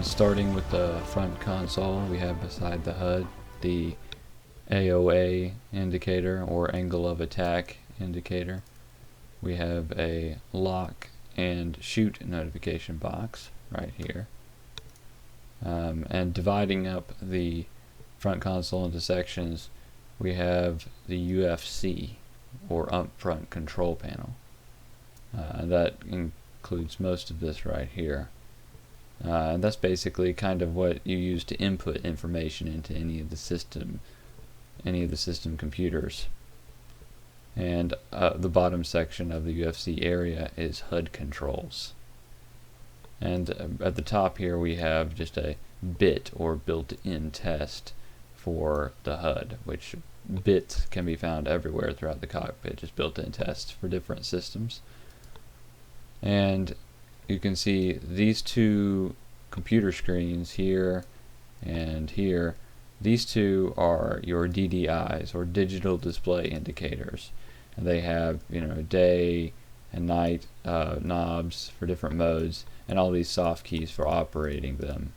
And starting with the front console, we have beside the HUD the AOA indicator, or angle of attack indicator. We have a lock and shoot notification box right here. And dividing up the front console into sections, we have the UFC, or Upfront control panel. That includes most of this right here. And that's basically kind of what you use to input information into any of the system computers. And the bottom section of the UFC area is HUD controls. And at the top here we have just a bit, or built-in test for the HUD, which bits can be found everywhere throughout the cockpit, just built-in tests for different systems. And you can see these two computer screens here and here. These two are your DDIs, or digital display indicators, and they have, day and night knobs for different modes, and all these soft keys for operating them.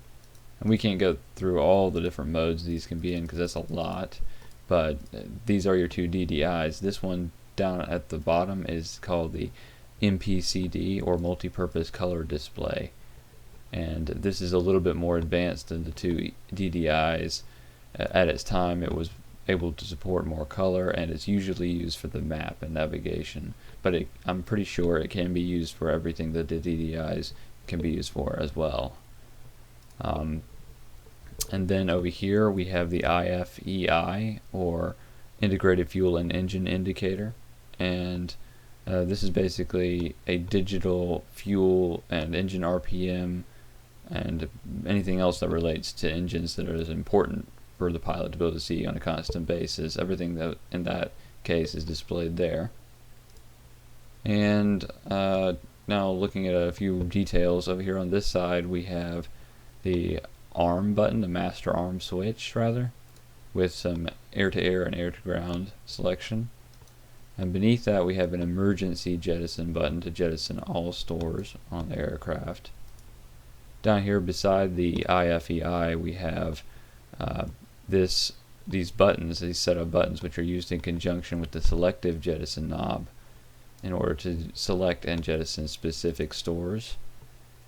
And we can't go through all the different modes these can be in because that's a lot, but these are your two DDIs. This one down at the bottom is called the MPCD, or multi-purpose color display, and this is a little bit more advanced than the two DDIs. At its time it was able to support more color, and it's usually used for the map and navigation, but I'm pretty sure it can be used for everything that the DDIs can be used for as well. And then over here we have the IFEI, or integrated fuel and engine indicator, and this is basically a digital fuel and engine RPM and anything else that relates to engines that is important for the pilot to be able to see on a constant basis. Everything that in that case is displayed there. And now looking at a few details over here on this side, we have the ARM button, the master ARM switch rather, with some air-to-air and air-to-ground selection. And beneath that we have an emergency jettison button to jettison all stores on the aircraft. Down here beside the IFEI we have these buttons, these set of buttons, which are used in conjunction with the selective jettison knob in order to select and jettison specific stores.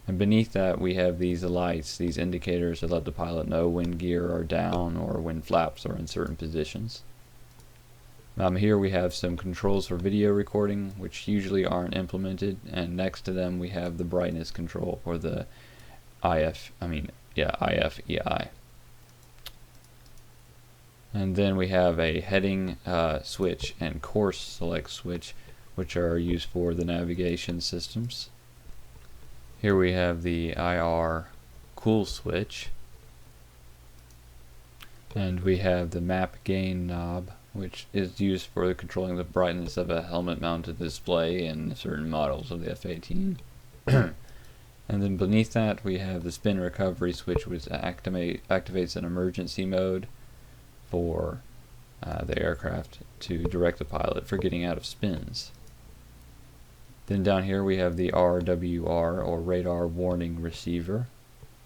And beneath that we have these lights, these indicators that let the pilot know when gear are down or when flaps are in certain positions. Here we have some controls for video recording, which usually aren't implemented, and next to them we have the brightness control for the IFEI. And then we have a heading switch and course select switch, which are used for the navigation systems. Here we have the IR cool switch, and we have the map gain knob, which is used for controlling the brightness of a helmet mounted display in certain models of the F-18. And then beneath that we have the spin recovery switch, which activates an emergency mode for the aircraft to direct the pilot for getting out of spins. Then down here we have the RWR, or radar warning receiver,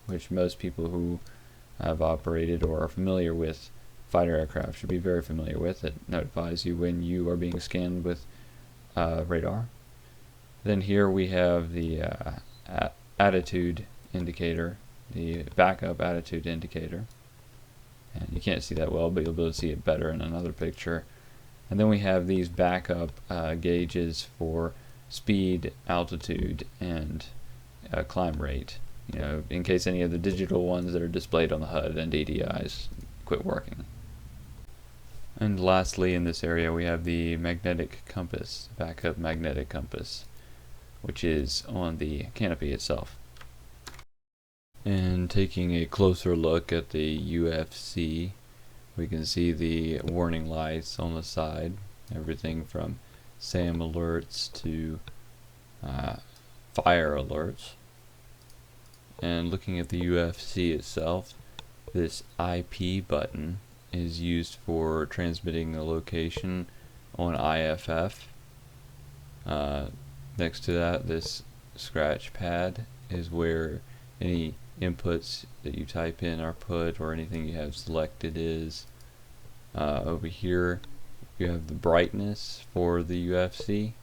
which most people who have operated or are familiar with fighter aircraft should be very familiar with. It notifies you when you are being scanned with radar. Then here we have the attitude indicator, the backup attitude indicator, and you can't see that well, but you'll be able to see it better in another picture. And then we have these backup gauges for speed, altitude, and climb rate, in case any of the digital ones that are displayed on the HUD and DDIs quit working. And lastly, in this area we have the magnetic compass, backup magnetic compass, which is on the canopy itself. And taking a closer look at the UFC, we can see the warning lights on the side, everything from SAM alerts to fire alerts. And looking at the UFC itself, this IP button is used for transmitting the location on IFF. Next to that, this scratch pad is where any inputs that you type in are put, or anything you have selected is. Over here you have the brightness for the UFC.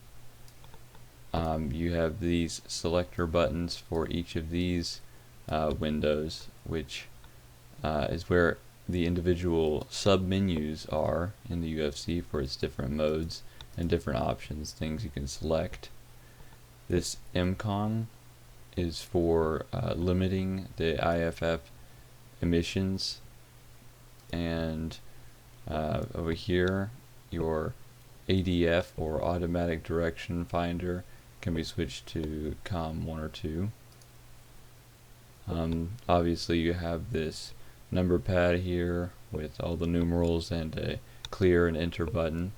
You have these selector buttons for each of these windows, which is where the individual sub-menus are in the UFC for its different modes and different options, things you can select. This MCON is for limiting the IFF emissions, and over here your ADF, or automatic direction finder, can be switched to COM 1 or 2. Obviously you have this number pad here with all the numerals and a clear and enter button.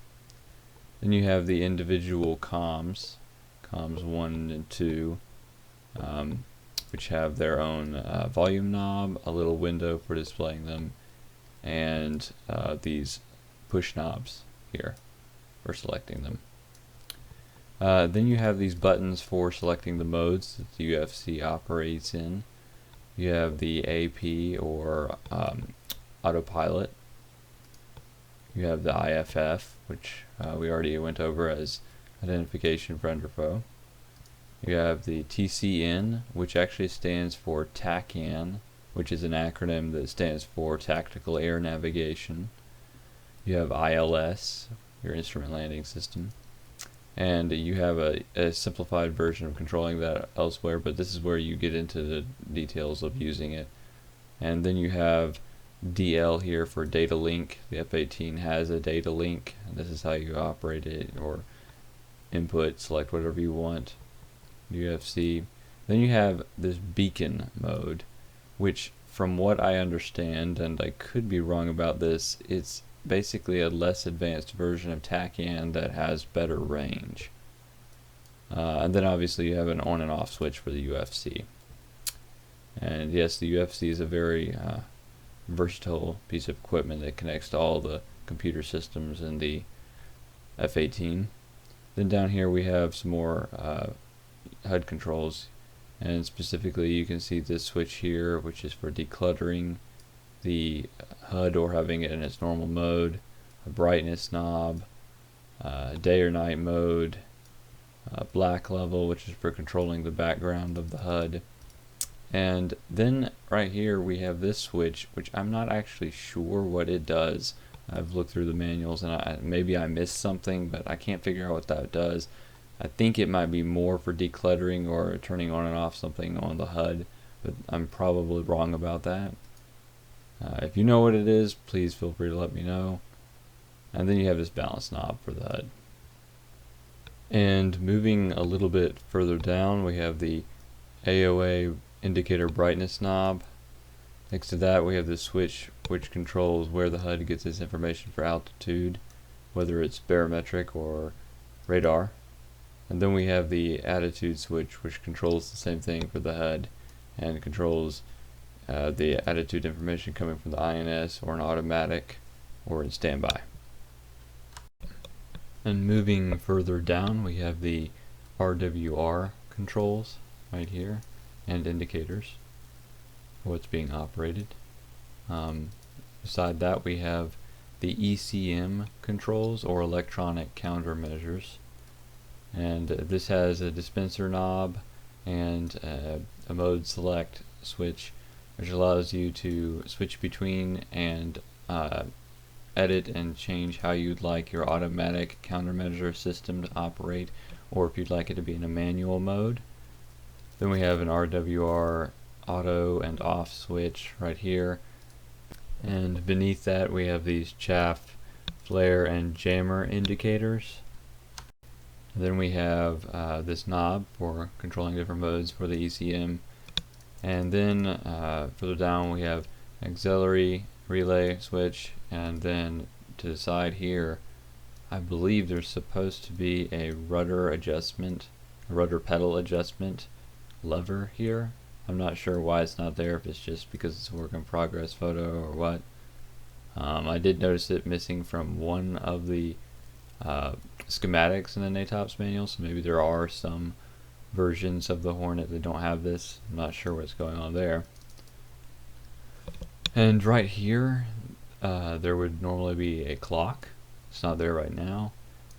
Then you have the individual comms 1 and 2, which have their own volume knob, a little window for displaying them, and these push knobs here for selecting them. Then you have these buttons for selecting the modes that the UFC operates in. You have the AP, or autopilot. You have the IFF, which we already went over as identification friend or foe. You have the TCN, which actually stands for TACAN, which is an acronym that stands for Tactical Air Navigation. You have ILS, your instrument landing system. And you have a simplified version of controlling that elsewhere, but this is where you get into the details of using it. And then you have DL here for data link. The F-18 has a data link. This is how you operate it, or input, select whatever you want. UFC. Then you have this beacon mode, which from what I understand, and I could be wrong about this, it's basically a less advanced version of TACAN that has better range. And then obviously you have an on and off switch for the UFC. And yes, the UFC is a very versatile piece of equipment that connects to all the computer systems in the F-18. Then down here we have some more HUD controls, and specifically you can see this switch here, which is for decluttering the HUD or having it in its normal mode, a brightness knob, day or night mode, black level, which is for controlling the background of the HUD. And then right here we have this switch, which I'm not actually sure what it does. I've looked through the manuals and maybe I missed something, but I can't figure out what that does. I think it might be more for decluttering or turning on and off something on the HUD, but I'm probably wrong about that. If you know what it is, please feel free to let me know. And then you have this balance knob for the HUD. And moving a little bit further down, we have the AOA indicator brightness knob. Next to that we have the switch which controls where the HUD gets its information for altitude, whether it's barometric or radar. And then we have the attitude switch, which controls the same thing for the HUD and controls the attitude information coming from the INS or an automatic or in standby. And moving further down, we have the RWR controls right here and indicators for what's being operated. Beside that, we have the ECM controls, or electronic countermeasures, and this has a dispenser knob and a mode select switch, which allows you to switch between and edit and change how you'd like your automatic countermeasure system to operate, or if you'd like it to be in a manual mode. Then we have an RWR auto and off switch right here, and beneath that we have these chaff, flare, and jammer indicators. Then we have this knob for controlling different modes for the ECM, and then further down we have auxiliary relay switch, and then to the side here I believe there's supposed to be a rudder adjustment, a rudder pedal adjustment lever here. I'm not sure why it's not there, if it's just because it's a work in progress photo or what. I did notice it missing from one of the schematics in the NATOPS manual, so maybe there are some versions of the Hornet that don't have this. I'm not sure what's going on there. And right here, there would normally be a clock. It's not there right now.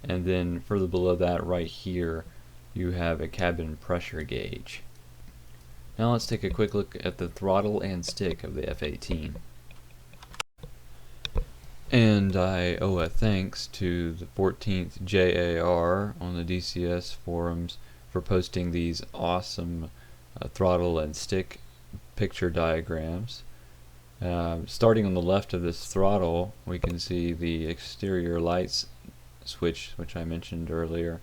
And then further below that, right here, you have a cabin pressure gauge. Now let's take a quick look at the throttle and stick of the F-18. And I owe a thanks to the 14th JAR on the DCS forums for posting these awesome throttle and stick picture diagrams. Starting on the left of this throttle, we can see the exterior lights switch, which I mentioned earlier,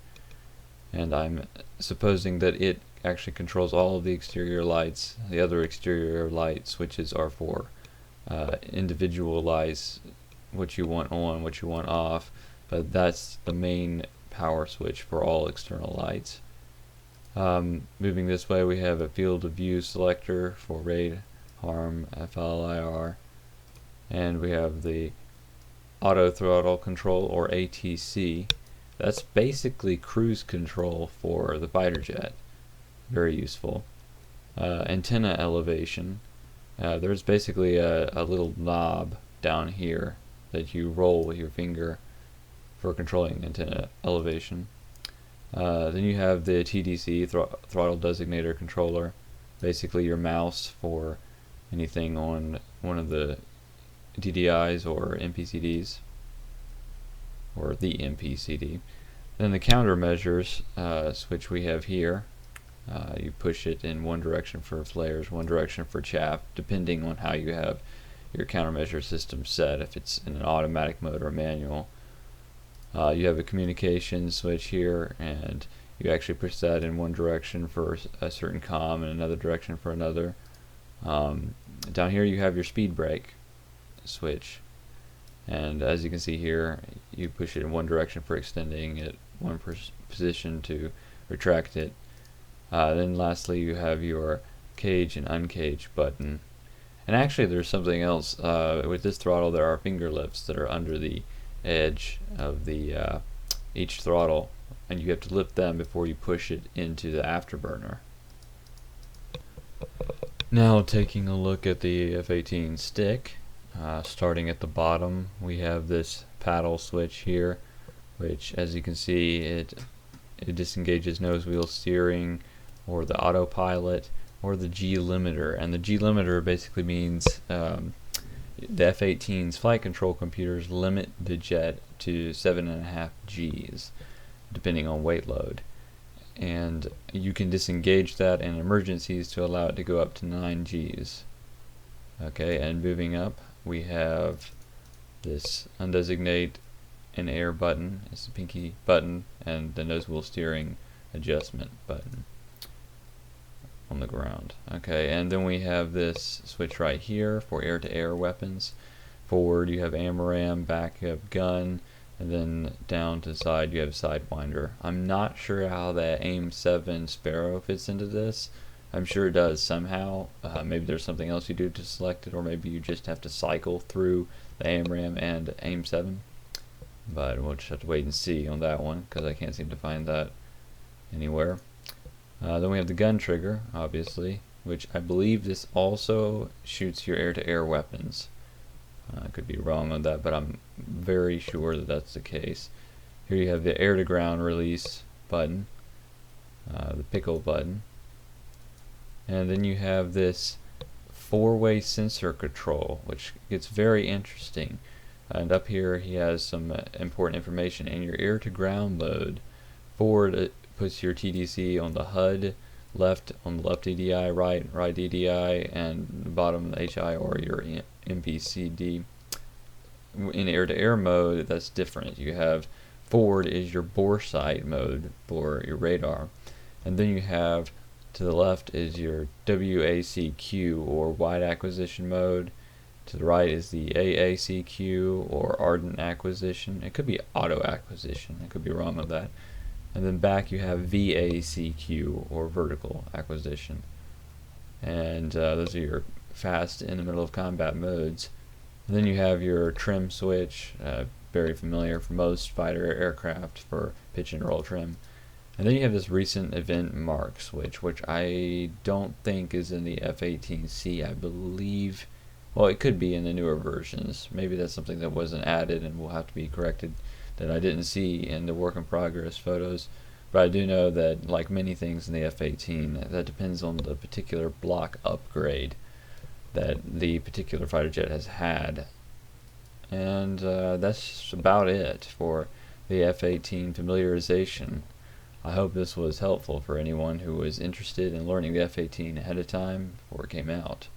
and I'm supposing that it actually controls all of the exterior lights. The other exterior light switches are for individualize what you want on, what you want off, but that's the main power switch for all external lights. Moving this way, we have a field of view selector for radar, harm, FLIR, and we have the auto throttle control, or ATC. That's basically cruise control for the fighter jet. Very useful. Antenna elevation. There's basically a little knob down here that you roll with your finger for controlling antenna elevation. Then you have the TDC, throttle designator controller, basically your mouse for anything on one of the DDIs or MPCDs, or the MPCD. Then the countermeasures switch we have here. You push it in one direction for flares, one direction for chaff, depending on how you have your countermeasure system set, if it's in an automatic mode or manual. You have a communication switch here, and you actually push that in one direction for a certain comm and another direction for another. Down here you have your speed brake switch, and as you can see here, you push it in one direction for extending it, one position to retract it. Then lastly you have your cage and uncage button. And actually there's something else. With this throttle there are finger lifts that are under the edge of the each throttle, and you have to lift them before you push it into the afterburner. Now taking a look at the F-18 stick, starting at the bottom we have this paddle switch here, which as you can see it disengages nose wheel steering, or the autopilot, or the G limiter. And the G limiter basically means the F-18's flight control computers limit the jet to 7.5 Gs depending on weight load, and you can disengage that in emergencies to allow it to go up to 9 Gs. Okay, and moving up we have this undesignate and air button. It's the pinky button, and the nose wheel steering adjustment button on the ground. Okay, and then we have this switch right here for air-to-air weapons. Forward you have AMRAM, back you have gun, and then down to the side you have Sidewinder. I'm not sure how that AIM-7 Sparrow fits into this. I'm sure it does somehow. Maybe there's something else you do to select it, or maybe you just have to cycle through the AMRAM and AIM-7. But we'll just have to wait and see on that one, because I can't seem to find that anywhere. Then we have the gun trigger, obviously, which I believe this also shoots your air-to-air weapons. I could be wrong on that, but I'm very sure that that's the case. Here you have the air-to-ground release button, the pickle button, and then you have this four-way sensor control, which gets very interesting. And up here he has some important information. In your air-to-ground mode, forward puts your TDC on the HUD, left on the left DDI, right DDI, and the bottom the HI or your MPCD. In air-to-air mode, that's different. You have forward is your bore sight mode for your radar, and then you have to the left is your WACQ or wide acquisition mode. To the right is the AACQ or ardent acquisition. It could be auto acquisition. I could be wrong on that. And then back you have VACQ or vertical acquisition. And those are your fast in the middle of combat modes. And then you have your trim switch, very familiar for most fighter aircraft for pitch and roll trim. And then you have this recent event mark switch, which I don't think is in the F-18C. I believe Well, it could be in the newer versions. Maybe that's something that wasn't added and will have to be corrected that I didn't see in the work in progress photos. But I do know that, like many things in the F-18, that depends on the particular block upgrade that the particular fighter jet has had. And that's about it for the F-18 familiarization. I hope this was helpful for anyone who was interested in learning the F-18 ahead of time before it came out.